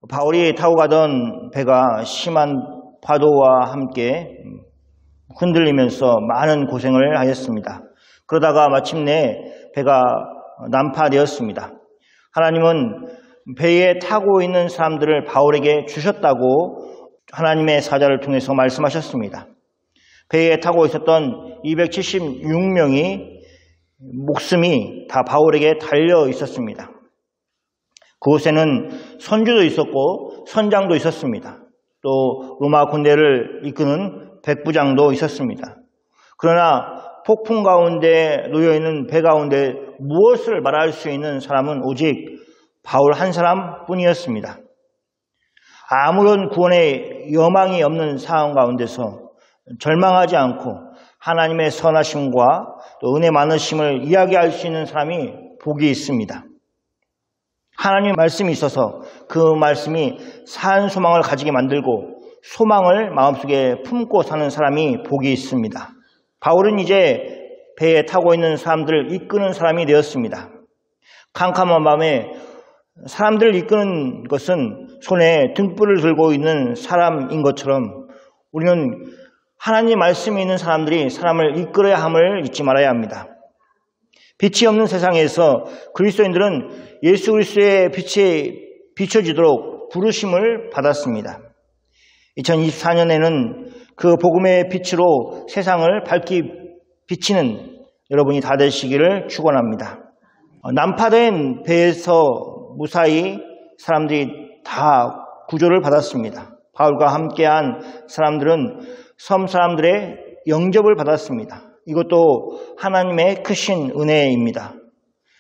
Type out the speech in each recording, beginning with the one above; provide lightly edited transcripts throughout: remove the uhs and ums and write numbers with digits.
바울이 타고 가던 배가 심한 파도와 함께 흔들리면서 많은 고생을 하였습니다. 그러다가 마침내 배가 난파되었습니다. 하나님은 배에 타고 있는 사람들을 바울에게 주셨다고 하나님의 사자를 통해서 말씀하셨습니다. 배에 타고 있었던 276명이 목숨이 다 바울에게 달려 있었습니다. 그곳에는 선주도 있었고 선장도 있었습니다. 또 로마 군대를 이끄는 백부장도 있었습니다. 그러나 폭풍 가운데 놓여있는 배 가운데 무엇을 말할 수 있는 사람은 오직 바울 한 사람뿐이었습니다. 아무런 구원의 여망이 없는 상황 가운데서 절망하지 않고 하나님의 선하심과 또 은혜 많으심을 이야기할 수 있는 사람이 복이 있습니다. 하나님의 말씀이 있어서 그 말씀이 산 소망을 가지게 만들고 소망을 마음속에 품고 사는 사람이 복이 있습니다. 바울은 이제 배에 타고 있는 사람들을 이끄는 사람이 되었습니다. 캄캄한 밤에 사람들을 이끄는 것은 손에 등불을 들고 있는 사람인 것처럼 우리는 하나님의 말씀이 있는 사람들이 사람을 이끌어야 함을 잊지 말아야 합니다. 빛이 없는 세상에서 그리스도인들은 예수 그리스도의 빛에 비춰지도록 부르심을 받았습니다. 2024년에는 그 복음의 빛으로 세상을 밝히 비치는 여러분이 다 되시기를 축원합니다. 난파된 배에서 무사히 사람들이 다 구조를 받았습니다. 바울과 함께한 사람들은 섬 사람들의 영접을 받았습니다. 이것도 하나님의 크신 은혜입니다.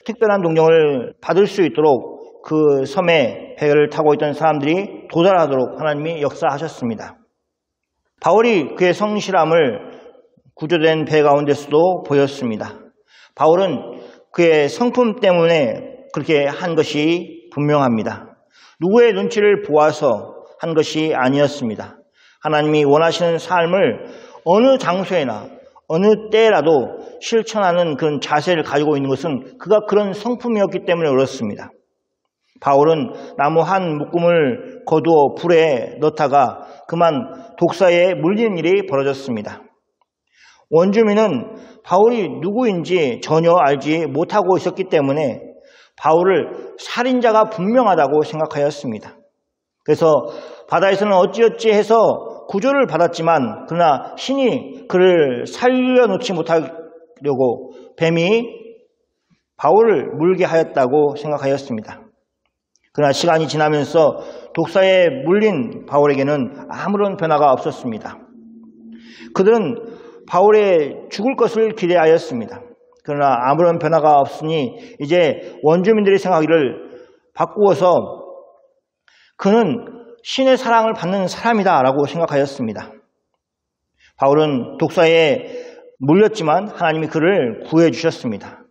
특별한 동정을 받을 수 있도록 그 섬에 배를 타고 있던 사람들이 도달하도록 하나님이 역사하셨습니다. 바울이 그의 성실함을 구조된 배 가운데서도 보였습니다. 바울은 그의 성품 때문에 그렇게 한 것이 분명합니다. 누구의 눈치를 보아서 한 것이 아니었습니다. 하나님이 원하시는 삶을 어느 장소에나 어느 때라도 실천하는 그런 자세를 가지고 있는 것은 그가 그런 성품이었기 때문에 그렇습니다. 바울은 나무 한 묶음을 거두어 불에 넣다가 그만 독사에 물리는 일이 벌어졌습니다. 원주민은 바울이 누구인지 전혀 알지 못하고 있었기 때문에 바울을 살인자가 분명하다고 생각하였습니다. 그래서 바다에서는 어찌어찌 해서 구조를 받았지만 그러나 신이 그를 살려놓지 못하려고 뱀이 바울을 물게 하였다고 생각하였습니다. 그러나 시간이 지나면서 독사에 물린 바울에게는 아무런 변화가 없었습니다. 그들은 바울의 죽을 것을 기대하였습니다. 그러나 아무런 변화가 없으니 이제 원주민들이 생각하기를 바꾸어서 그는 신의 사랑을 받는 사람이다 라고 생각하였습니다. 바울은 독사에 물렸지만 하나님이 그를 구해 주셨습니다.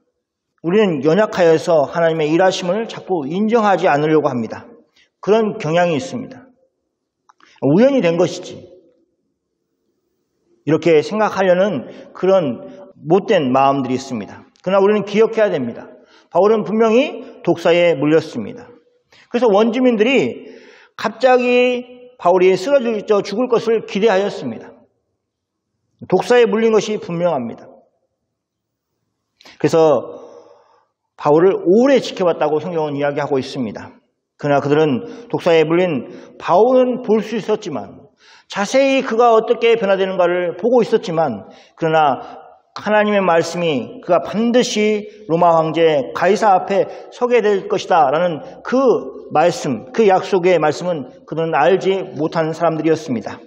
우리는 연약하여서 하나님의 일하심을 자꾸 인정하지 않으려고 합니다. 그런 경향이 있습니다. 우연히 된 것이지. 이렇게 생각하려는 그런 못된 마음들이 있습니다. 그러나 우리는 기억해야 됩니다. 바울은 분명히 독사에 물렸습니다. 그래서 원주민들이 갑자기 바울이 쓰러져 죽을 것을 기대하였습니다. 독사에 물린 것이 분명합니다. 그래서 바울을 오래 지켜봤다고 성경은 이야기하고 있습니다. 그러나 그들은 독사에 물린 바울은 볼 수 있었지만 자세히 그가 어떻게 변화되는가를 보고 있었지만 그러나 하나님의 말씀이 그가 반드시 로마 황제 가이사 앞에 서게 될 것이다 라는 그 말씀, 그 약속의 말씀은 그들은 알지 못하는 사람들이었습니다.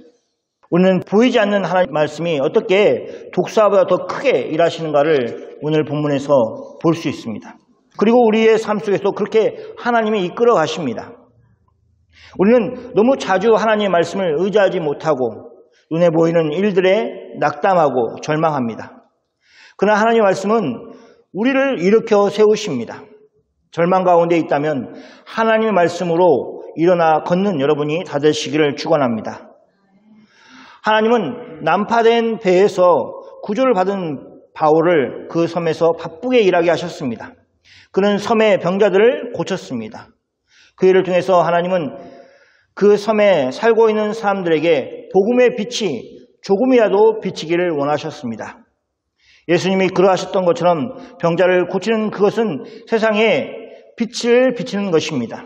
우리는 보이지 않는 하나님의 말씀이 어떻게 독사보다 더 크게 일하시는가를 오늘 본문에서 볼 수 있습니다. 그리고 우리의 삶 속에서 그렇게 하나님이 이끌어 가십니다. 우리는 너무 자주 하나님의 말씀을 의지하지 못하고 눈에 보이는 일들에 낙담하고 절망합니다. 그러나 하나님의 말씀은 우리를 일으켜 세우십니다. 절망 가운데 있다면 하나님의 말씀으로 일어나 걷는 여러분이 다 되시기를 축원합니다. 하나님은 난파된 배에서 구조를 받은 바울을 그 섬에서 바쁘게 일하게 하셨습니다. 그는 섬의 병자들을 고쳤습니다. 그 일을 통해서 하나님은 그 섬에 살고 있는 사람들에게 복음의 빛이 조금이라도 비치기를 원하셨습니다. 예수님이 그러하셨던 것처럼 병자를 고치는 그것은 세상에 빛을 비치는 것입니다.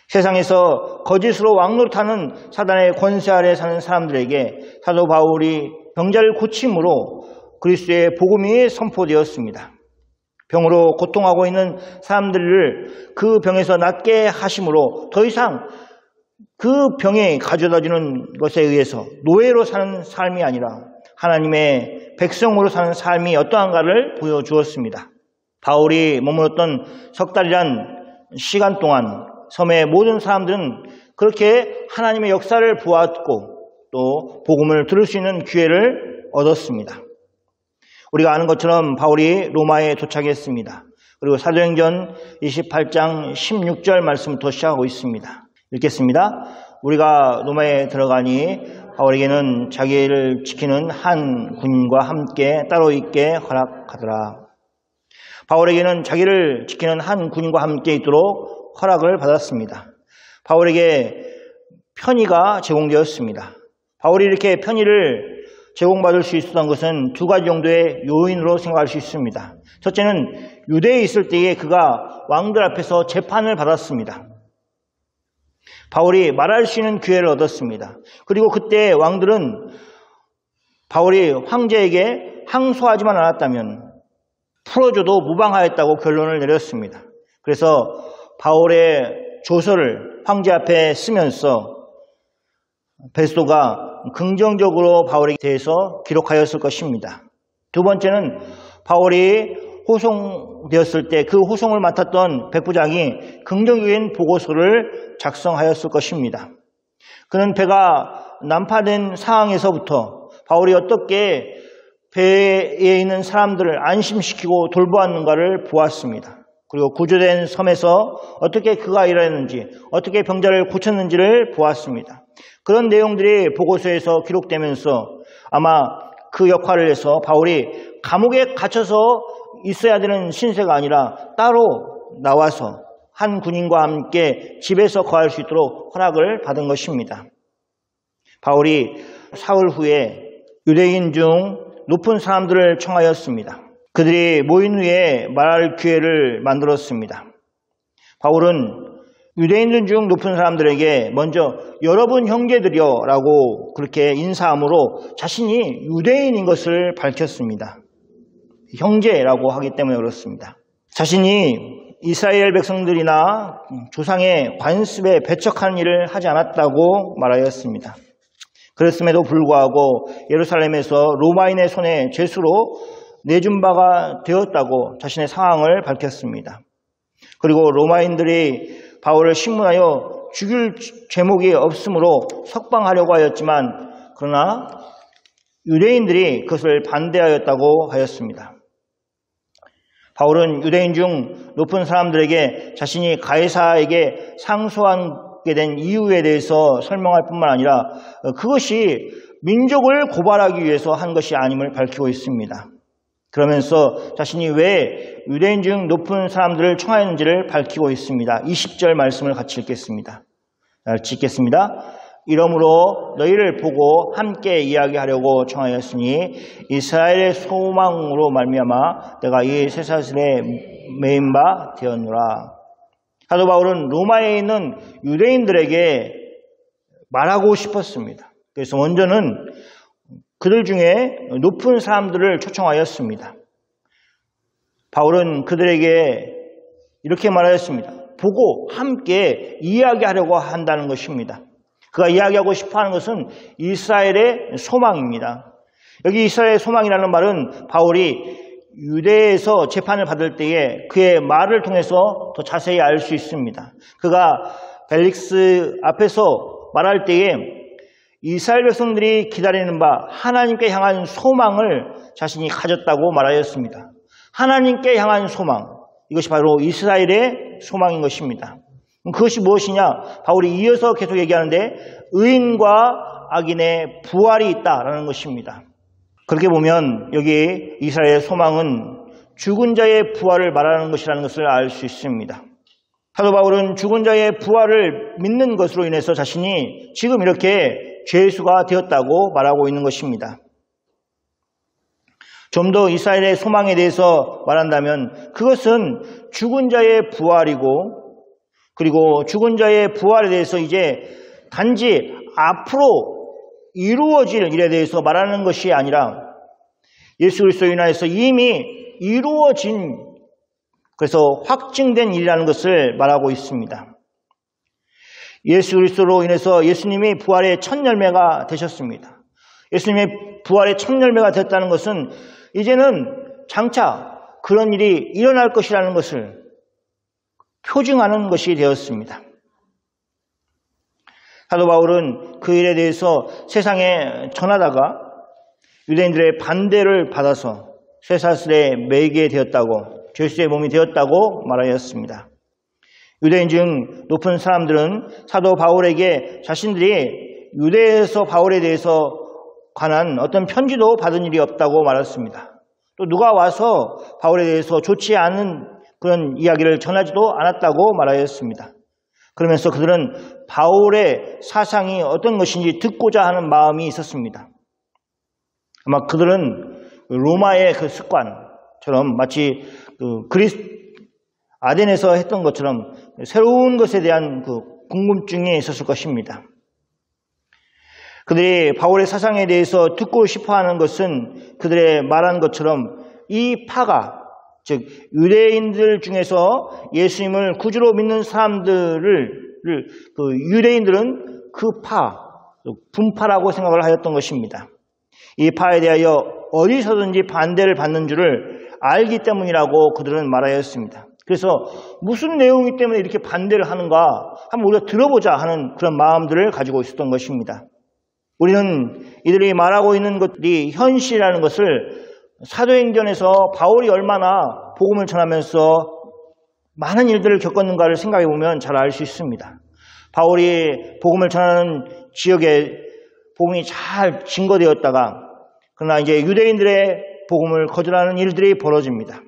세상에서 거짓으로 왕노릇하는 사단의 권세 아래 사는 사람들에게 사도 바울이 병자를 고침으로 그리스도의 복음이 선포되었습니다. 병으로 고통하고 있는 사람들을 그 병에서 낫게 하심으로 더 이상 그 병에 가져다주는 것에 의해서 노예로 사는 삶이 아니라 하나님의 백성으로 사는 삶이 어떠한가를 보여주었습니다. 바울이 머물렀던 석 달이란 시간 동안 섬의 모든 사람들은 그렇게 하나님의 역사를 보았고 또 복음을 들을 수 있는 기회를 얻었습니다. 우리가 아는 것처럼 바울이 로마에 도착했습니다. 그리고 사도행전 28장 16절 말씀부터 시작하고 있습니다. 읽겠습니다. 우리가 로마에 들어가니 바울에게는 자기를 지키는 한 군인과 함께 따로 있게 허락하더라. 바울에게는 자기를 지키는 한 군인과 함께 있도록 허락을 받았습니다. 바울에게 편의가 제공되었습니다. 바울이 이렇게 편의를 제공받을 수 있었던 것은 두 가지 정도의 요인으로 생각할 수 있습니다. 첫째는 유대에 있을 때에 그가 왕들 앞에서 재판을 받았습니다. 바울이 말할 수 있는 기회를 얻었습니다. 그리고 그때 왕들은 바울이 황제에게 항소하지만 않았다면 풀어줘도 무방하였다고 결론을 내렸습니다. 그래서 바울의 조서를 황제 앞에 쓰면서 베스도가 긍정적으로 바울에 대해서 기록하였을 것입니다. 두 번째는 바울이 호송되었을 때 그 호송을 맡았던 백부장이 긍정적인 보고서를 작성하였을 것입니다. 그는 배가 난파된 상황에서부터 바울이 어떻게 배에 있는 사람들을 안심시키고 돌보았는가를 보았습니다. 그리고 구조된 섬에서 어떻게 그가 일하였는지, 어떻게 병자를 고쳤는지를 보았습니다. 그런 내용들이 보고서에서 기록되면서 아마 그 역할을 해서 바울이 감옥에 갇혀서 있어야 되는 신세가 아니라 따로 나와서 한 군인과 함께 집에서 거할 수 있도록 허락을 받은 것입니다. 바울이 사흘 후에 유대인 중 높은 사람들을 청하였습니다. 그들이 모인 후에 말할 기회를 만들었습니다. 바울은 유대인들 중 높은 사람들에게 먼저 여러분 형제들이여 라고 그렇게 인사함으로 자신이 유대인인 것을 밝혔습니다. 형제라고 하기 때문에 그렇습니다. 자신이 이스라엘 백성들이나 조상의 관습에 배척하는 일을 하지 않았다고 말하였습니다. 그랬음에도 불구하고 예루살렘에서 로마인의 손에 죄수로 내준 바가 되었다고 자신의 상황을 밝혔습니다. 그리고 로마인들이 바울을 신문하여 죽일 죄목이 없으므로 석방하려고 하였지만 그러나 유대인들이 그것을 반대하였다고 하였습니다. 바울은 유대인 중 높은 사람들에게 자신이 가이사에게 상소하게 된 이유에 대해서 설명할 뿐만 아니라 그것이 민족을 고발하기 위해서 한 것이 아님을 밝히고 있습니다. 그러면서 자신이 왜 유대인 중 높은 사람들을 청하였는지를 밝히고 있습니다. 20절 말씀을 같이 읽겠습니다. 이러므로 너희를 보고 함께 이야기하려고 청하였으니 이스라엘의 소망으로 말미암아 내가 이 쇠사슬에 매인 바 되었노라. 사도 바울은 로마에 있는 유대인들에게 말하고 싶었습니다. 그래서 먼저는 그들 중에 높은 사람들을 초청하였습니다. 바울은 그들에게 이렇게 말하였습니다. 보고 함께 이야기하려고 한다는 것입니다. 그가 이야기하고 싶어하는 것은 이스라엘의 소망입니다. 여기 이스라엘의 소망이라는 말은 바울이 유대에서 재판을 받을 때에 그의 말을 통해서 더 자세히 알 수 있습니다. 그가 벨릭스 앞에서 말할 때에 이스라엘 백성들이 기다리는 바 하나님께 향한 소망을 자신이 가졌다고 말하였습니다. 하나님께 향한 소망, 이것이 바로 이스라엘의 소망인 것입니다. 그것이 무엇이냐? 바울이 이어서 계속 얘기하는데 의인과 악인의 부활이 있다라는 것입니다. 그렇게 보면 여기 이스라엘의 소망은 죽은 자의 부활을 말하는 것이라는 것을 알 수 있습니다. 사도 바울은 죽은 자의 부활을 믿는 것으로 인해서 자신이 지금 이렇게 죄수가 되었다고 말하고 있는 것입니다. 좀 더 이스라엘의 소망에 대해서 말한다면 그것은 죽은 자의 부활이고, 그리고 죽은 자의 부활에 대해서 이제 단지 앞으로 이루어질 일에 대해서 말하는 것이 아니라 예수 그리스도로 인하여서 이미 이루어진, 그래서 확증된 일이라는 것을 말하고 있습니다. 예수 그리스도로 인해서 예수님이 부활의 첫 열매가 되셨습니다. 예수님의 부활의 첫 열매가 됐다는 것은 이제는 장차 그런 일이 일어날 것이라는 것을 표징하는 것이 되었습니다. 사도 바울은 그 일에 대해서 세상에 전하다가 유대인들의 반대를 받아서 쇠사슬에 매이게 되었다고, 죄수의 몸이 되었다고 말하였습니다. 유대인 중 높은 사람들은 사도 바울에게 자신들이 유대에서 바울에 대해서 관한 어떤 편지도 받은 일이 없다고 말했습니다. 또 누가 와서 바울에 대해서 좋지 않은 그런 이야기를 전하지도 않았다고 말하였습니다. 그러면서 그들은 바울의 사상이 어떤 것인지 듣고자 하는 마음이 있었습니다. 아마 그들은 로마의 그 습관처럼 마치 아덴에서 했던 것처럼 새로운 것에 대한 그 궁금증이 있었을 것입니다. 그들이 바울의 사상에 대해서 듣고 싶어하는 것은 그들의 말한 것처럼 이 파가, 즉 유대인들 중에서 예수님을 구주로 믿는 사람들을 유대인들은 그 파, 분파라고 생각을 하였던 것입니다. 이 파에 대하여 어디서든지 반대를 받는 줄을 알기 때문이라고 그들은 말하였습니다. 그래서 무슨 내용이 때문에 이렇게 반대를 하는가 한번 우리가 들어보자 하는 그런 마음들을 가지고 있었던 것입니다. 우리는 이들이 말하고 있는 것들이 현실이라는 것을 사도행전에서 바울이 얼마나 복음을 전하면서 많은 일들을 겪었는가를 생각해 보면 잘 알 수 있습니다. 바울이 복음을 전하는 지역에 복음이 잘 증거되었다가 그러나 이제 유대인들의 복음을 거절하는 일들이 벌어집니다.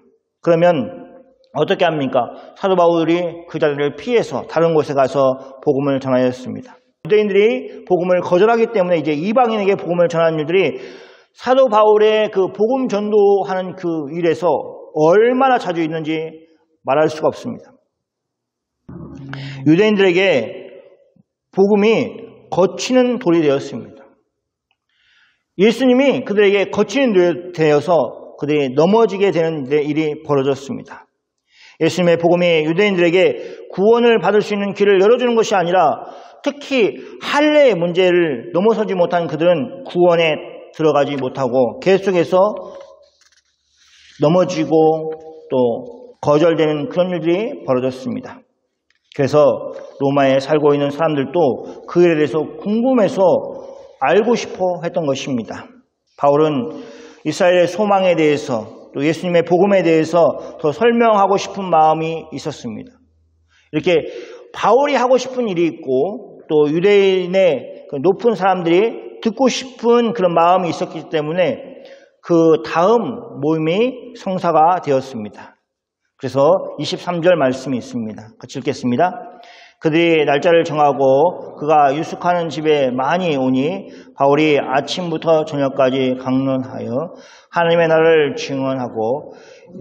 그러면 어떻게 합니까? 사도 바울이 그 자리를 피해서 다른 곳에 가서 복음을 전하였습니다. 유대인들이 복음을 거절하기 때문에 이제 이방인에게 복음을 전하는 일들이 사도 바울의 그 복음 전도하는 그 일에서 얼마나 자주 있는지 말할 수가 없습니다. 유대인들에게 복음이 거치는 돌이 되었습니다. 예수님이 그들에게 거치는 돌이 되어서 그들이 넘어지게 되는 일이 벌어졌습니다. 예수님의 복음이 유대인들에게 구원을 받을 수 있는 길을 열어주는 것이 아니라 특히 할례의 문제를 넘어서지 못한 그들은 구원에 들어가지 못하고 계속해서 넘어지고 또 거절되는 그런 일들이 벌어졌습니다. 그래서 로마에 살고 있는 사람들도 그 일에 대해서 궁금해서 알고 싶어 했던 것입니다. 바울은 이스라엘의 소망에 대해서 또 예수님의 복음에 대해서 더 설명하고 싶은 마음이 있었습니다. 이렇게 바울이 하고 싶은 일이 있고 또 유대인의 그 높은 사람들이 듣고 싶은 그런 마음이 있었기 때문에 그 다음 모임이 성사가 되었습니다. 그래서 23절 말씀이 있습니다. 같이 읽겠습니다. 그들이 날짜를 정하고 그가 유숙하는 집에 많이 오니 바울이 아침부터 저녁까지 강론하여 하나님의 날을 증언하고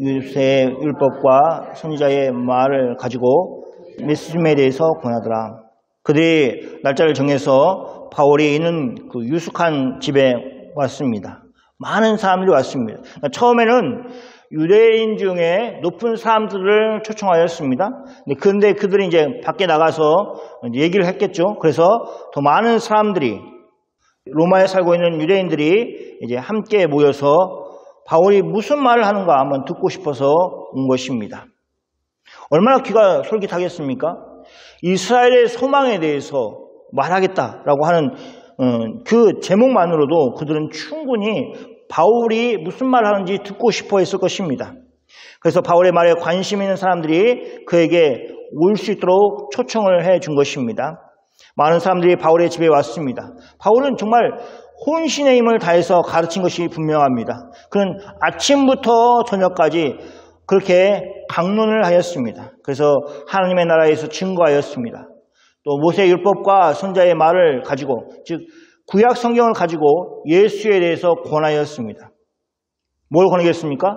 유대의 율법과 선지자의 말을 가지고 예수님에 대해서 권하더라. 그들이 날짜를 정해서 바울이 있는 그 유숙한 집에 왔습니다. 많은 사람들이 왔습니다. 처음에는 유대인 중에 높은 사람들을 초청하였습니다. 그런데 그들이 이제 밖에 나가서 얘기를 했겠죠. 그래서 더 많은 사람들이 로마에 살고 있는 유대인들이 이제 함께 모여서 바울이 무슨 말을 하는가 한번 듣고 싶어서 온 것입니다. 얼마나 귀가 솔깃하겠습니까? 이스라엘의 소망에 대해서 말하겠다라고 하는 그 제목만으로도 그들은 충분히 바울이 무슨 말을 하는지 듣고 싶어 했을 것입니다. 그래서 바울의 말에 관심 있는 사람들이 그에게 올 수 있도록 초청을 해 준 것입니다. 많은 사람들이 바울의 집에 왔습니다. 바울은 정말 혼신의 힘을 다해서 가르친 것이 분명합니다. 그는 아침부터 저녁까지 그렇게 강론을 하였습니다. 그래서 하나님의 나라에서 증거하였습니다. 또 모세의 율법과 선자의 말을 가지고, 즉 구약 성경을 가지고 예수에 대해서 권하였습니다. 뭘 권하겠습니까?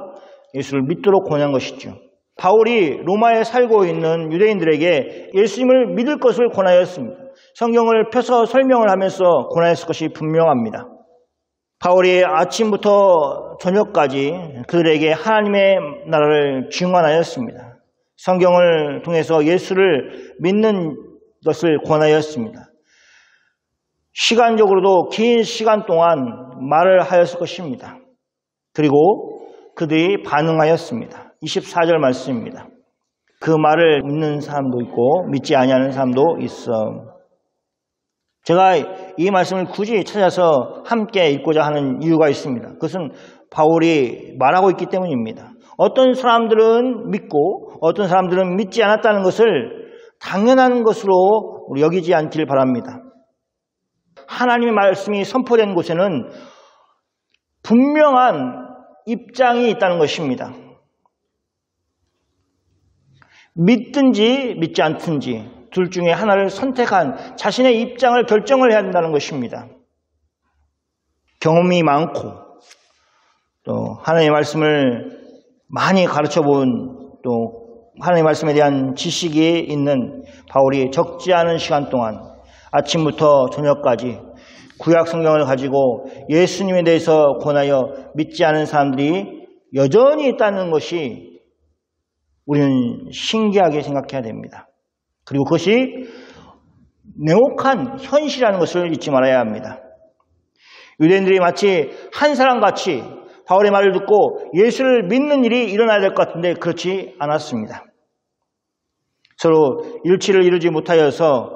예수를 믿도록 권한 것이죠. 바울이 로마에 살고 있는 유대인들에게 예수님을 믿을 것을 권하였습니다. 성경을 펴서 설명을 하면서 권하였을 것이 분명합니다. 바울이 아침부터 저녁까지 그들에게 하나님의 나라를 증언하였습니다. 성경을 통해서 예수를 믿는 것을 권하였습니다. 시간적으로도 긴 시간 동안 말을 하였을 것입니다. 그리고 그들이 반응하였습니다. 24절 말씀입니다. 그 말을 믿는 사람도 있고 믿지 아니하는 사람도 있어. 제가 이 말씀을 굳이 찾아서 함께 읽고자 하는 이유가 있습니다. 그것은 바울이 말하고 있기 때문입니다. 어떤 사람들은 믿고 어떤 사람들은 믿지 않았다는 것을 당연한 것으로 여기지 않길 바랍니다. 하나님의 말씀이 선포된 곳에는 분명한 입장이 있다는 것입니다. 믿든지 믿지 않든지 둘 중에 하나를 선택한 자신의 입장을 결정을 해야 된다는 것입니다. 경험이 많고 또 하나님의 말씀을 많이 가르쳐본 또 하나님의 말씀에 대한 지식이 있는 바울이 적지 않은 시간 동안 아침부터 저녁까지 구약 성경을 가지고 예수님에 대해서 권하여 믿지 않은 사람들이 여전히 있다는 것이 우리는 신기하게 생각해야 됩니다. 그리고 그것이 냉혹한 현실이라는 것을 잊지 말아야 합니다. 유대인들이 마치 한 사람같이 바울의 말을 듣고 예수를 믿는 일이 일어나야 될 것 같은데 그렇지 않았습니다. 서로 일치를 이루지 못하여서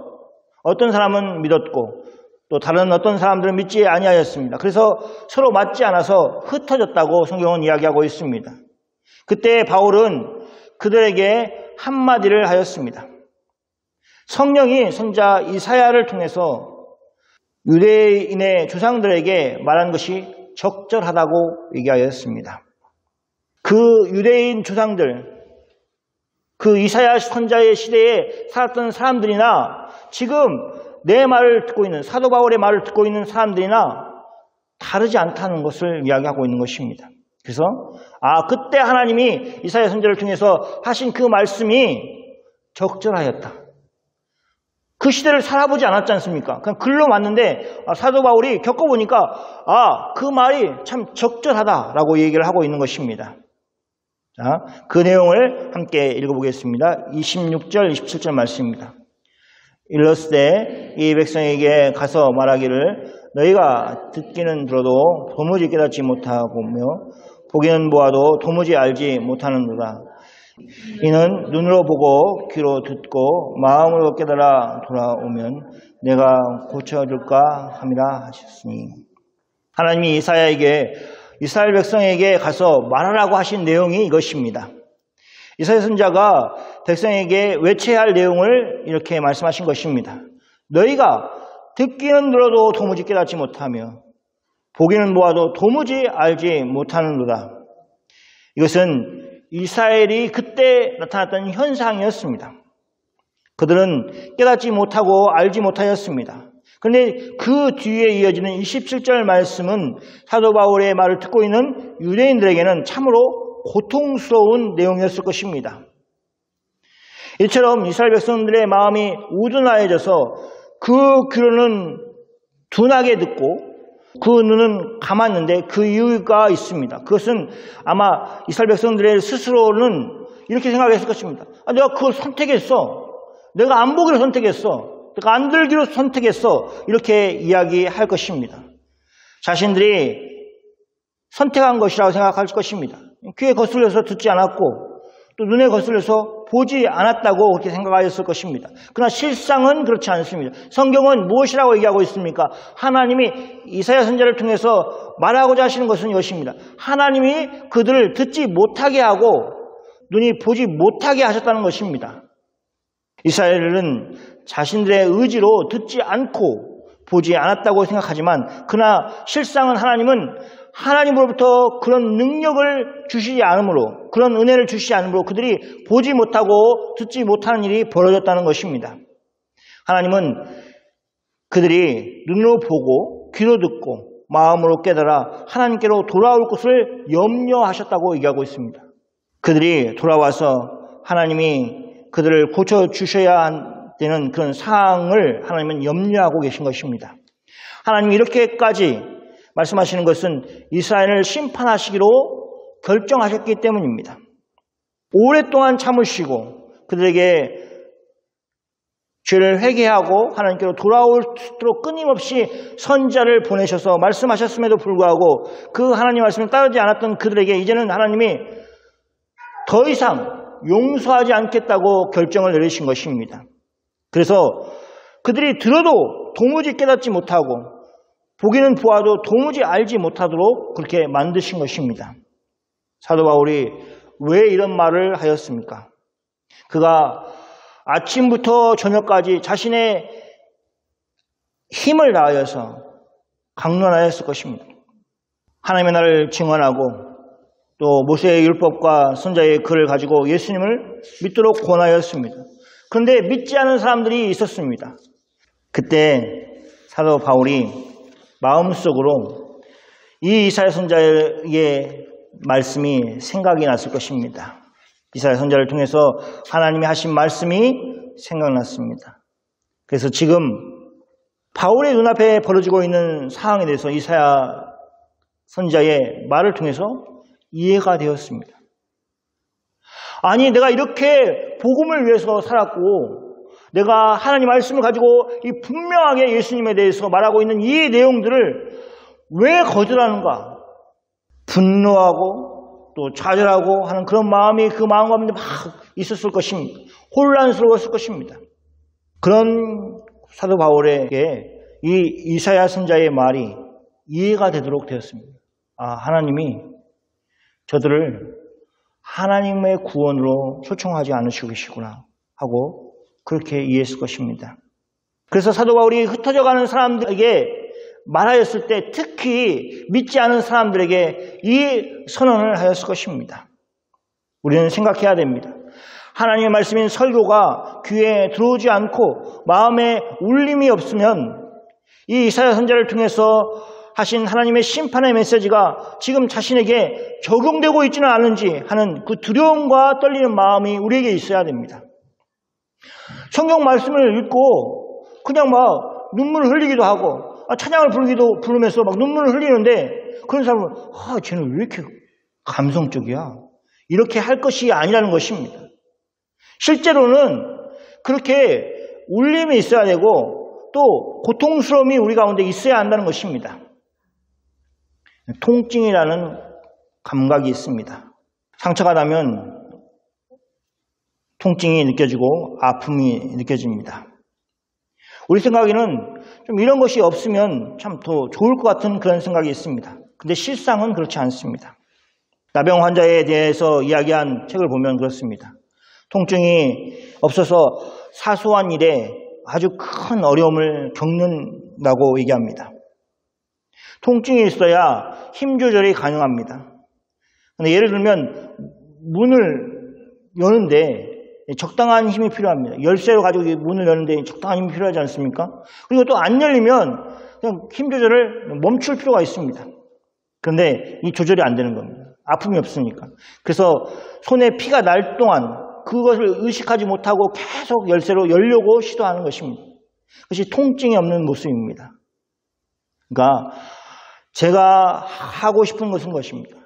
어떤 사람은 믿었고 또 다른 어떤 사람들은 믿지 아니하였습니다. 그래서 서로 맞지 않아서 흩어졌다고 성경은 이야기하고 있습니다. 그때 바울은 그들에게 한마디를 하였습니다. 성령이 선자 이사야를 통해서 유대인의 조상들에게 말한 것이 적절하다고 얘기하였습니다. 그 유대인 조상들, 그 이사야 선자의 시대에 살았던 사람들이나 지금 내 말을 듣고 있는 사도 바울의 말을 듣고 있는 사람들이나 다르지 않다는 것을 이야기하고 있는 것입니다. 그래서 그때 하나님이 이사야 선자를 통해서 하신 그 말씀이 적절하였다. 그 시대를 살아보지 않았지 않습니까? 그냥 글로 왔는데 사도 바울이 겪어보니까 그 말이 참 적절하다라고 얘기를 하고 있는 것입니다. 자, 그 내용을 함께 읽어보겠습니다. 26절, 27절 말씀입니다. 일렀으되 이 백성에게 가서 말하기를 너희가 듣기는 들어도 도무지 깨닫지 못하고며 보기는 보아도 도무지 알지 못하는도다. 이는 눈으로 보고 귀로 듣고 마음으로 깨달아 돌아오면 내가 고쳐줄까 함이라 하셨으니. 하나님이 이사야에게 이스라엘 백성에게 가서 말하라고 하신 내용이 이것입니다. 이사야 선자가 백성에게 외쳐야 할 내용을 이렇게 말씀하신 것입니다. 너희가 듣기는 들어도 도무지 깨닫지 못하며 보기는 보아도 도무지 알지 못하는도다. 이것은 이스라엘이 그때 나타났던 현상이었습니다. 그들은 깨닫지 못하고 알지 못하였습니다. 그런데 그 뒤에 이어지는 27절 말씀은 사도 바울의 말을 듣고 있는 유대인들에게는 참으로 고통스러운 내용이었을 것입니다. 이처럼 이스라엘 백성들의 마음이 우둔하여져서 그 귀로는 둔하게 듣고 그 눈은 감았는데 그 이유가 있습니다. 그것은 아마 이스라엘 백성들의 스스로는 이렇게 생각했을 것입니다. 내가 그걸 선택했어. 내가 안 보기로 선택했어. 내가 안 들기로 선택했어. 이렇게 이야기할 것입니다. 자신들이 선택한 것이라고 생각할 것입니다. 귀에 거슬려서 듣지 않았고 또 눈에 거슬려서 보지 않았다고 그렇게 생각하였을 것입니다. 그러나 실상은 그렇지 않습니다. 성경은 무엇이라고 얘기하고 있습니까? 하나님이 이사야 선자를 통해서 말하고자 하시는 것은 이것입니다. 하나님이 그들을 듣지 못하게 하고 눈이 보지 못하게 하셨다는 것입니다. 이스라엘은 자신들의 의지로 듣지 않고 보지 않았다고 생각하지만 그러나 실상은 하나님은 하나님으로부터 그런 능력을 주시지 않으므로, 그런 은혜를 주시지 않으므로 그들이 보지 못하고 듣지 못하는 일이 벌어졌다는 것입니다. 하나님은 그들이 눈으로 보고 귀로 듣고 마음으로 깨달아 하나님께로 돌아올 것을 염려하셨다고 얘기하고 있습니다. 그들이 돌아와서 하나님이 그들을 고쳐주셔야 되는 그런 상황을 하나님은 염려하고 계신 것입니다. 하나님이 이렇게까지 말씀하시는 것은 이스라엘을 심판하시기로 결정하셨기 때문입니다. 오랫동안 참으시고 그들에게 죄를 회개하고 하나님께로 돌아올 수 있도록 끊임없이 선지자를 보내셔서 말씀하셨음에도 불구하고 그 하나님 말씀을 따르지 않았던 그들에게 이제는 하나님이 더 이상 용서하지 않겠다고 결정을 내리신 것입니다. 그래서 그들이 들어도 도무지 깨닫지 못하고 보기는 보아도 도무지 알지 못하도록 그렇게 만드신 것입니다. 사도 바울이 왜 이런 말을 하였습니까? 그가 아침부터 저녁까지 자신의 힘을 다하여서 강론하였을 것입니다. 하나님의 나라를 증언하고 또 모세의 율법과 선지자의 글을 가지고 예수님을 믿도록 권하였습니다. 그런데 믿지 않은 사람들이 있었습니다. 그때 사도 바울이 마음속으로 이 이사야 선지자의 말씀이 생각이 났을 것입니다. 이사야 선지자를 통해서 하나님이 하신 말씀이 생각났습니다. 그래서 지금 바울의 눈앞에 벌어지고 있는 상황에 대해서 이사야 선지자의 말을 통해서 이해가 되었습니다. 아니, 내가 이렇게 복음을 위해서 살았고 내가 하나님 말씀을 가지고 이 분명하게 예수님에 대해서 말하고 있는 이 내용들을 왜 거절하는가? 분노하고 또 좌절하고 하는 그런 마음이 그 마음 가운데 막 있었을 것입니다. 혼란스러웠을 것입니다. 그런 사도 바울에게 이 이사야 선지자의 말이 이해가 되도록 되었습니다. 아, 하나님이 저들을 하나님의 구원으로 초청하지 않으시고 계시구나 하고 그렇게 이해했을 것입니다. 그래서 사도 바울이 흩어져가는 사람들에게 말하였을 때 특히 믿지 않은 사람들에게 이 선언을 하였을 것입니다. 우리는 생각해야 됩니다. 하나님의 말씀인 설교가 귀에 들어오지 않고 마음에 울림이 없으면 이 이사야 선지자를 통해서 하신 하나님의 심판의 메시지가 지금 자신에게 적용되고 있지는 않은지 하는 그 두려움과 떨리는 마음이 우리에게 있어야 됩니다. 성경 말씀을 읽고 그냥 막 눈물을 흘리기도 하고 찬양을 부르면서 막 눈물을 흘리는데 그런 사람은 쟤는 왜 이렇게 감성적이야? 이렇게 할 것이 아니라는 것입니다. 실제로는 그렇게 울림이 있어야 되고 또 고통스러움이 우리 가운데 있어야 한다는 것입니다. 통증이라는 감각이 있습니다. 상처가 나면 통증이 느껴지고 아픔이 느껴집니다. 우리 생각에는 좀 이런 것이 없으면 참 더 좋을 것 같은 그런 생각이 있습니다. 근데 실상은 그렇지 않습니다. 나병 환자에 대해서 이야기한 책을 보면 그렇습니다. 통증이 없어서 사소한 일에 아주 큰 어려움을 겪는다고 얘기합니다. 통증이 있어야 힘 조절이 가능합니다. 근데 예를 들면 문을 여는데 적당한 힘이 필요합니다. 열쇠로 가지고 문을 여는데 적당한 힘이 필요하지 않습니까? 그리고 또 안 열리면 그냥 힘 조절을 멈출 필요가 있습니다. 그런데 이 조절이 안 되는 겁니다. 아픔이 없으니까. 그래서 손에 피가 날 동안 그것을 의식하지 못하고 계속 열쇠로 열려고 시도하는 것입니다. 그것이 통증이 없는 모습입니다. 그러니까 제가 하고 싶은 것은 것입니다.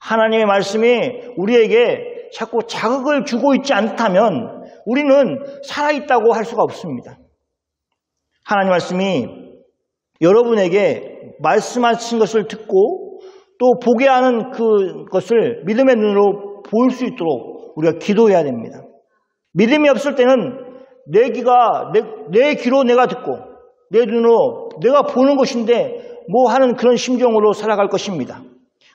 하나님의 말씀이 우리에게 자꾸 자극을 주고 있지 않다면 우리는 살아있다고 할 수가 없습니다. 하나님 말씀이 여러분에게 말씀하신 것을 듣고 또 보게 하는 그것을 믿음의 눈으로 볼 수 있도록 우리가 기도해야 됩니다. 믿음이 없을 때는 내 귀로 내가 듣고 내 눈으로 내가 보는 것인데 뭐 하는 그런 심정으로 살아갈 것입니다.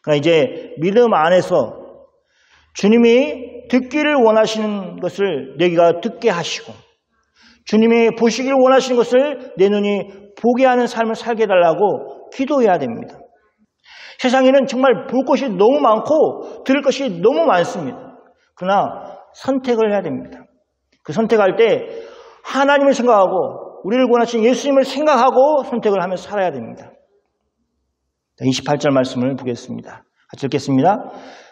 그러나 이제 믿음 안에서 주님이 듣기를 원하시는 것을 내 귀가 듣게 하시고 주님이 보시기를 원하시는 것을 내 눈이 보게 하는 삶을 살게 해달라고 기도해야 됩니다. 세상에는 정말 볼 것이 너무 많고 들을 것이 너무 많습니다. 그러나 선택을 해야 됩니다. 그 선택할 때 하나님을 생각하고 우리를 구원하신 예수님을 생각하고 선택을 하며 살아야 됩니다. 28절 말씀을 보겠습니다. 같이 읽겠습니다.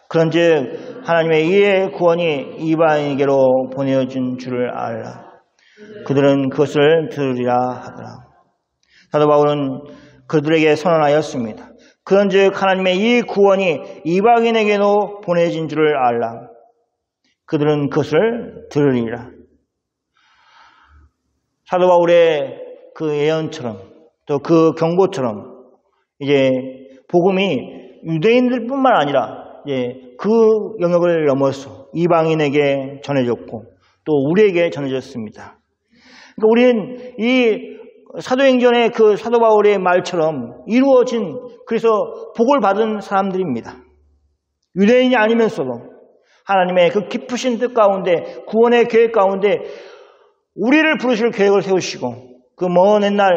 그런즉 하나님의 이의 구원이 이방인에게로 보내어진 줄을 알라. 그들은 그것을 들으리라 하더라. 사도 바울은 그들에게 선언하였습니다. 그런즉 하나님의 이 구원이 이방인에게로 보내진 줄을 알라. 그들은 그것을 들으리라. 사도 바울의 그 예언처럼 또 그 경고처럼 이제 복음이 유대인들뿐만 아니라 이제 그 영역을 넘어서 이방인에게 전해졌고 또 우리에게 전해졌습니다. 그러니까 우리는 이 사도행전의 그 사도 바울의 말처럼 이루어진 그래서 복을 받은 사람들입니다. 유대인이 아니면서도 하나님의 그 깊으신 뜻 가운데 구원의 계획 가운데 우리를 부르실 계획을 세우시고 그 먼 옛날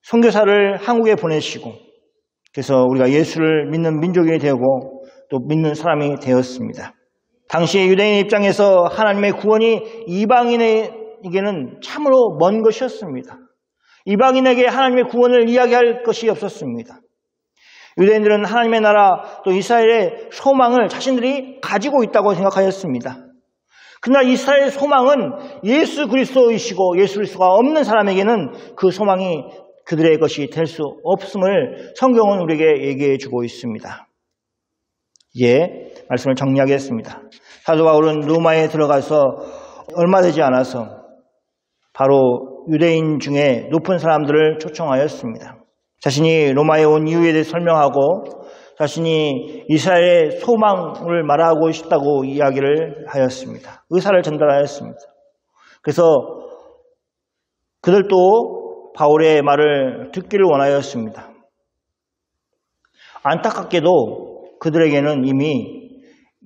선교사를 한국에 보내시고 그래서 우리가 예수를 믿는 민족이 되고 또 믿는 사람이 되었습니다. 당시 유대인 입장에서 하나님의 구원이 이방인에게는 참으로 먼 것이었습니다. 이방인에게 하나님의 구원을 이야기할 것이 없었습니다. 유대인들은 하나님의 나라 또 이스라엘의 소망을 자신들이 가지고 있다고 생각하였습니다. 그러나 이스라엘의 소망은 예수 그리스도이시고 예수 그리스도가 없는 사람에게는 그 소망이 그들의 것이 될 수 없음을 성경은 우리에게 얘기해 주고 있습니다. 이제 말씀을 정리하겠습니다. 사도 바울은 로마에 들어가서 얼마 되지 않아서 바로 유대인 중에 높은 사람들을 초청하였습니다. 자신이 로마에 온 이유에 대해 설명하고 자신이 이스라엘의 소망을 말하고 싶다고 이야기를 하였습니다. 의사를 전달하였습니다. 그래서 그들도 바울의 말을 듣기를 원하였습니다. 안타깝게도 그들에게는 이미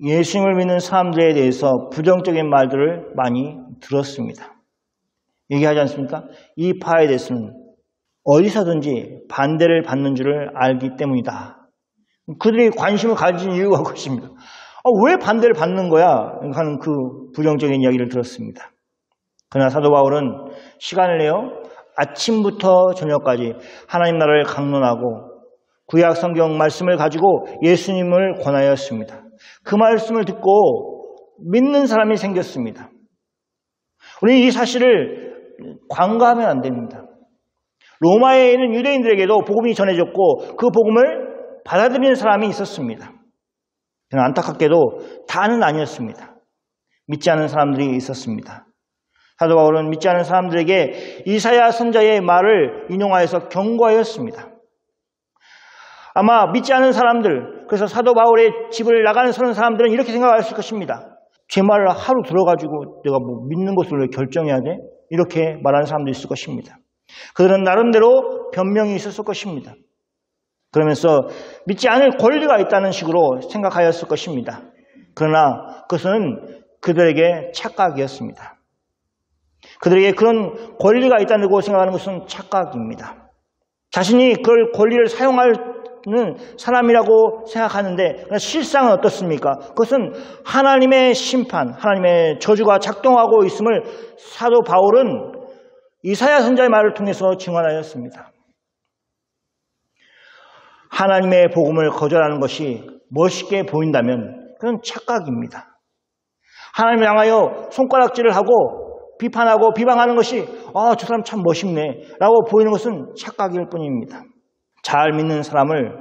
예수님을 믿는 사람들에 대해서 부정적인 말들을 많이 들었습니다. 얘기하지 않습니까? 이 파에 대해서는 어디서든지 반대를 받는 줄을 알기 때문이다. 그들이 관심을 가진 이유가 그것입니다. 왜 반대를 받는 거야? 하는 그 부정적인 이야기를 들었습니다. 그러나 사도 바울은 시간을 내어 아침부터 저녁까지 하나님 나라를 강론하고 구약 성경 말씀을 가지고 예수님을 권하였습니다. 그 말씀을 듣고 믿는 사람이 생겼습니다. 우리는 이 사실을 관과하면 안 됩니다. 로마에 있는 유대인들에게도 복음이 전해졌고 그 복음을 받아들이는 사람이 있었습니다. 그러나 안타깝게도 다는 아니었습니다. 믿지 않은 사람들이 있었습니다. 사도 바울은 믿지 않은 사람들에게 이사야 선지자의 말을 인용하여서 경고하였습니다. 아마 믿지 않은 사람들, 그래서 사도 바울의 집을 나가는 서는 사람들은 이렇게 생각했을 것입니다. 제 말을 하루 들어가지고 내가 뭐 믿는 것을 왜 결정해야 돼? 이렇게 말하는 사람도 있을 것입니다. 그들은 나름대로 변명이 있었을 것입니다. 그러면서 믿지 않을 권리가 있다는 식으로 생각하였을 것입니다. 그러나 그것은 그들에게 착각이었습니다. 그들에게 그런 권리가 있다고 생각하는 것은 착각입니다. 자신이 그걸 권리를 사용하는 사람이라고 생각하는데 실상은 어떻습니까? 그것은 하나님의 심판, 하나님의 저주가 작동하고 있음을 사도 바울은 이사야 선지자의 말을 통해서 증언하였습니다. 하나님의 복음을 거절하는 것이 멋있게 보인다면 그건 착각입니다. 하나님을 향하여 손가락질을 하고 비판하고 비방하는 것이 저 사람 참 멋있네 라고 보이는 것은 착각일 뿐입니다. 잘 믿는 사람을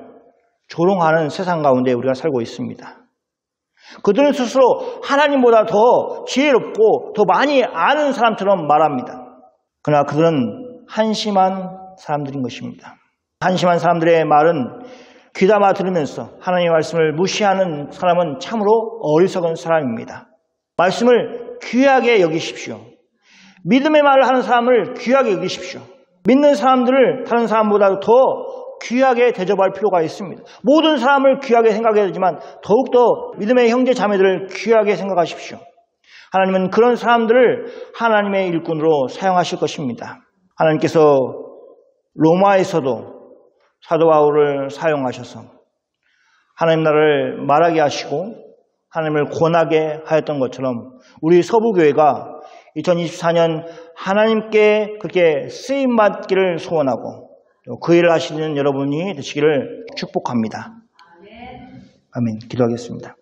조롱하는 세상 가운데 우리가 살고 있습니다. 그들은 스스로 하나님보다 더 지혜롭고 더 많이 아는 사람처럼 말합니다. 그러나 그들은 한심한 사람들인 것입니다. 한심한 사람들의 말은 귀담아 들으면서 하나님의 말씀을 무시하는 사람은 참으로 어리석은 사람입니다. 말씀을 귀하게 여기십시오. 믿음의 말을 하는 사람을 귀하게 여기십시오. 믿는 사람들을 다른 사람보다 더 귀하게 대접할 필요가 있습니다. 모든 사람을 귀하게 생각해야 되지만 더욱더 믿음의 형제 자매들을 귀하게 생각하십시오. 하나님은 그런 사람들을 하나님의 일꾼으로 사용하실 것입니다. 하나님께서 로마에서도 사도 바울을 사용하셔서 하나님 나라를 말하게 하시고 하나님을 권하게 하였던 것처럼 우리 서부교회가 2024년 하나님께 그렇게 쓰임받기를 소원하고 그 일을 하시는 여러분이 되시기를 축복합니다. 아멘. 기도하겠습니다.